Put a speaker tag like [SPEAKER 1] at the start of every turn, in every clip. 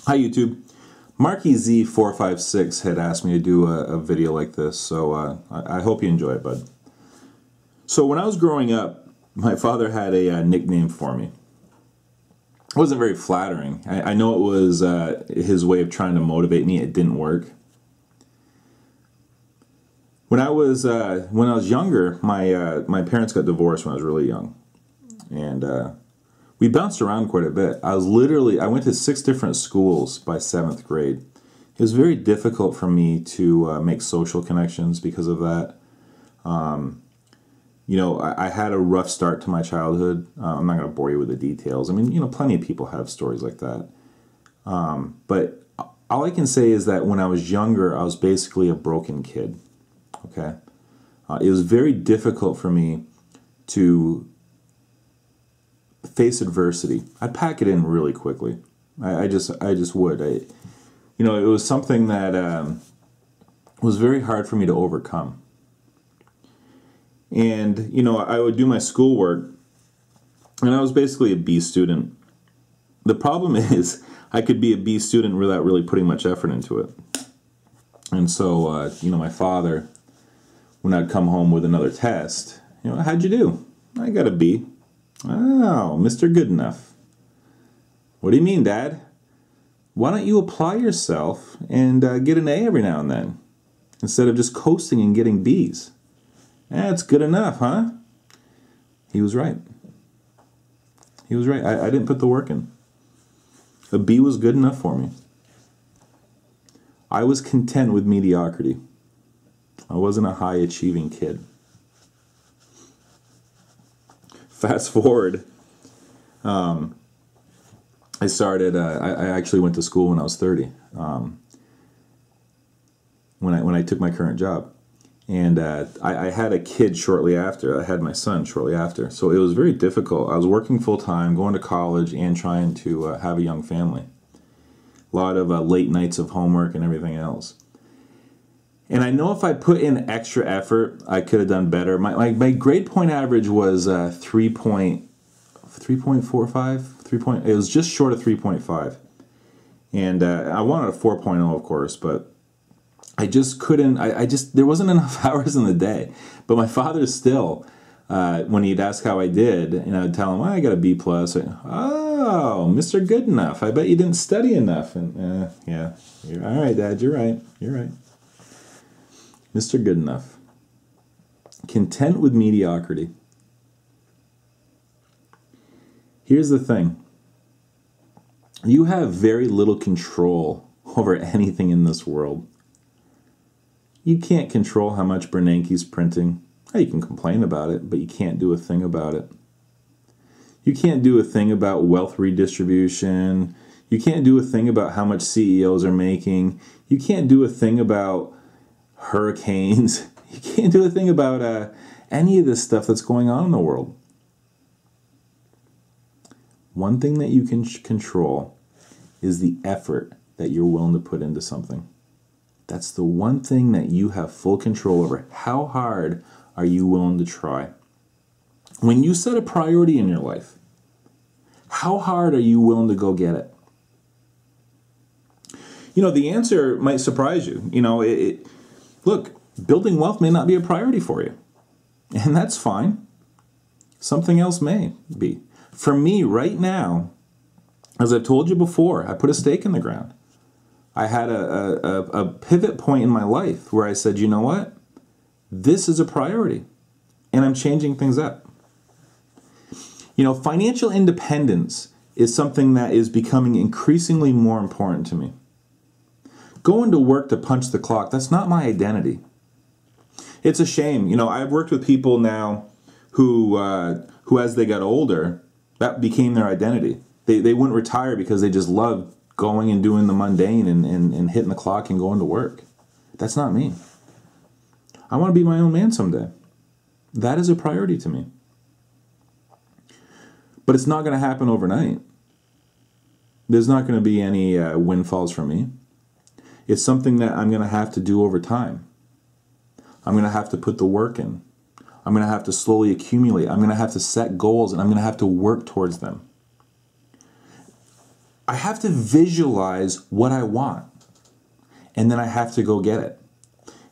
[SPEAKER 1] Hi YouTube. Marky Z456 had asked me to do a video like this, so I hope you enjoy it, bud. So when I was growing up, my father had a nickname for me. It wasn't very flattering. I know it was his way of trying to motivate me. It didn't work. When I was younger, my parents got divorced when I was really young, and we bounced around quite a bit. I went to 6 different schools by 7th grade. It was very difficult for me to make social connections because of that. I had a rough start to my childhood. I'm not going to bore you with the details. I mean, plenty of people have stories like that. But all I can say is that when I was younger, I was basically a broken kid. Okay? It was very difficult for me to face adversity. I'd pack it in really quickly. I just would. It was something that was very hard for me to overcome. And, I would do my schoolwork, and I was basically a B student. The problem is, I could be a B student without really putting much effort into it. And so, my father, when I'd come home with another test, how'd you do? I got a B. Oh, Mr. Good Enough. What do you mean, Dad? Why don't you apply yourself and get an A every now and then, instead of just coasting and getting Bs? That's good enough, huh? He was right. He was right. I didn't put the work in. A B was good enough for me. I was content with mediocrity. I wasn't a high-achieving kid. Fast forward, I actually went to school when I was 30, when I took my current job. And I had a kid shortly after. I had my son shortly after. So it was very difficult. I was working full-time, going to college, and trying to have a young family. A lot of late nights of homework and everything else. And I know if I put in extra effort, I could have done better. My grade point average was 3.45. It was just short of 3.5. And I wanted a 4.0, of course, but I just couldn't. There wasn't enough hours in the day. But my father still, when he'd ask how I did, and I'd tell him, I got a B+. Oh, Mr. Good Enough. I bet you didn't study enough. And yeah, all right, Dad, you're right. You're right. Mr. Good Enough. Content with mediocrity. Here's the thing. You have very little control over anything in this world. You can't control how much Bernanke's printing. You can complain about it, but you can't do a thing about it. You can't do a thing about wealth redistribution. You can't do a thing about how much CEOs are making. You can't do a thing about hurricanes. You can't do a thing about any of this stuff that's going on in the world. One thing that you can control is the effort that you're willing to put into something. That's the one thing that you have full control over. How hard are you willing to try? When you set a priority in your life, how hard are you willing to go get it? The answer might surprise you. Look, building wealth may not be a priority for you, and that's fine. Something else may be. For me, right now, as I've told you before, I put a stake in the ground. I had a pivot point in my life where I said, you know what? This is a priority, and I'm changing things up. Financial independence is something that is becoming increasingly more important to me. Going to work to punch the clock, that's not my identity. It's a shame. I've worked with people now who as they got older, that became their identity. They wouldn't retire because they just loved going and doing the mundane and hitting the clock and going to work. That's not me. I want to be my own man someday. That is a priority to me. But it's not going to happen overnight. There's not going to be any windfalls for me. It's something that I'm going to have to do over time. I'm going to have to put the work in. I'm going to have to slowly accumulate. I'm going to have to set goals, and I'm going to have to work towards them. I have to visualize what I want, and then I have to go get it.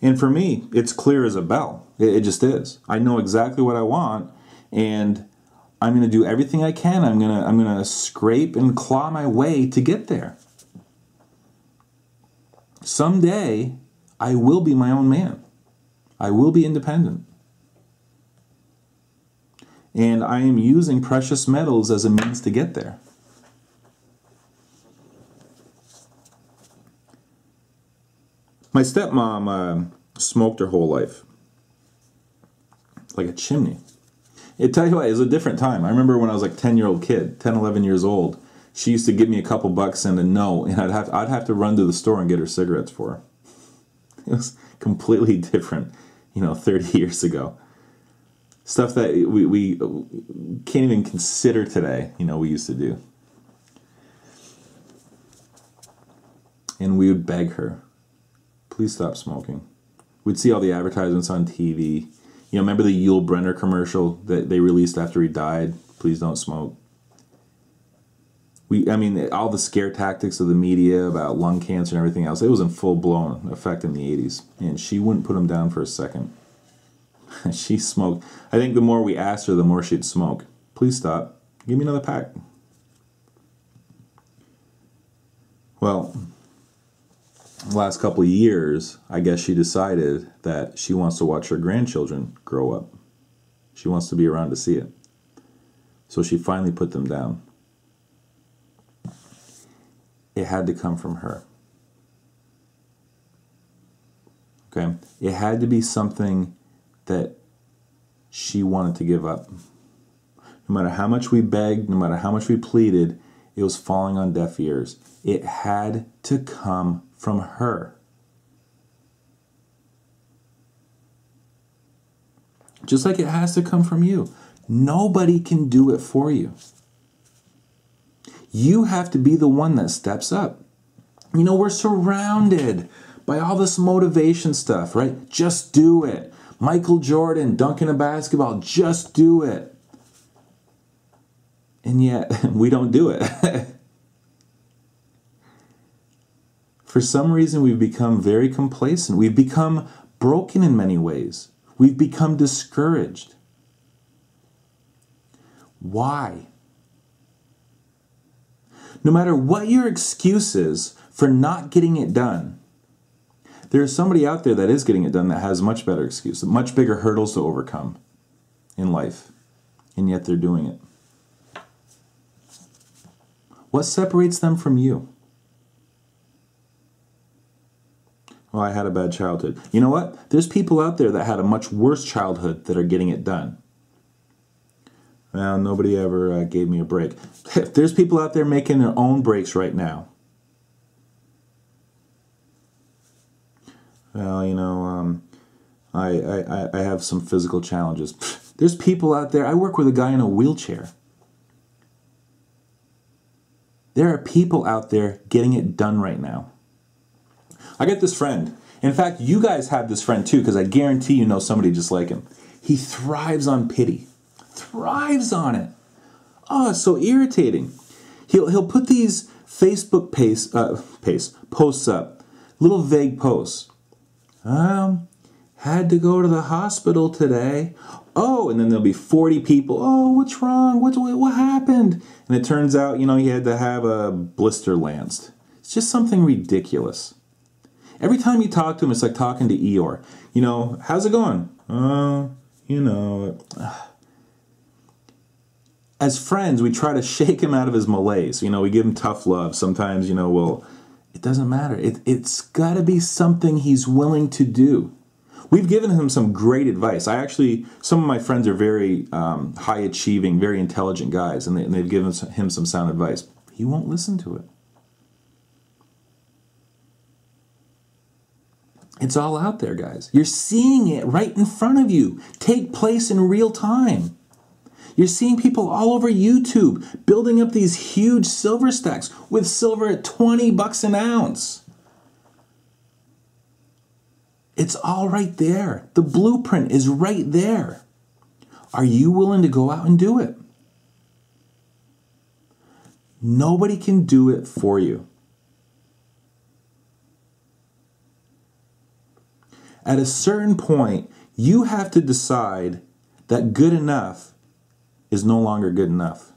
[SPEAKER 1] And for me, it's clear as a bell. It just is. I know exactly what I want, and I'm going to do everything I can. I'm going to scrape and claw my way to get there. Someday, I will be my own man. I will be independent. And I am using precious metals as a means to get there. My stepmom smoked her whole life. Like a chimney. I tell you what, it was a different time. I remember when I was like 10-year-old kid, 10, 11 years old, she used to give me a couple bucks and a no, and I'd have to run to the store and get her cigarettes for her. It was completely different, 30 years ago. Stuff that we can't even consider today, we used to do. And we would beg her, please stop smoking. We'd see all the advertisements on TV. Remember the Yul Brynner commercial that they released after he died? Please don't smoke. All the scare tactics of the media about lung cancer and everything else, it was in full-blown effect in the 80s. And she wouldn't put him down for a second. She smoked. I think the more we asked her, the more she'd smoke. Please stop. Give me another pack. Well, the last couple of years, I guess she decided that she wants to watch her grandchildren grow up. She wants to be around to see it. So she finally put them down. It had to come from her. Okay? It had to be something that she wanted to give up. No matter how much we begged, no matter how much we pleaded, it was falling on deaf ears. It had to come from her. Just like it has to come from you. Nobody can do it for you. You have to be the one that steps up. We're surrounded by all this motivation stuff, right? Just do it. Michael Jordan dunking a basketball, just do it. And yet, we don't do it. For some reason, we've become very complacent. We've become broken in many ways. We've become discouraged. Why? No matter what your excuse is for not getting it done, there's somebody out there that is getting it done that has much better excuse, much bigger hurdles to overcome in life, and yet they're doing it. What separates them from you? Well, I had a bad childhood. You know what? There's people out there that had a much worse childhood that are getting it done. Well, nobody ever gave me a break. There's people out there making their own breaks right now. Well, I have some physical challenges. There's people out there. I work with a guy in a wheelchair. There are people out there getting it done right now. I got this friend. In fact, you guys have this friend too, because I guarantee you know somebody just like him. He thrives on pity. Thrives on it. Oh, it's so irritating. He'll put these Facebook posts up, little vague posts. Had to go to the hospital today. Oh, and then there'll be 40 people. Oh, what's wrong? What happened? And it turns out, he had to have a blister lanced. It's just something ridiculous. Every time you talk to him, it's like talking to Eeyore. How's it going? As friends, we try to shake him out of his malaise. We give him tough love. Sometimes, it doesn't matter. It's got to be something he's willing to do. We've given him some great advice. Some of my friends are very high-achieving, very intelligent guys, and they've given him some sound advice. He won't listen to it. It's all out there, guys. You're seeing it right in front of you take place in real time. You're seeing people all over YouTube building up these huge silver stacks with silver at $20 an ounce. It's all right there. The blueprint is right there. Are you willing to go out and do it? Nobody can do it for you. At a certain point, you have to decide that good enough is no longer good enough.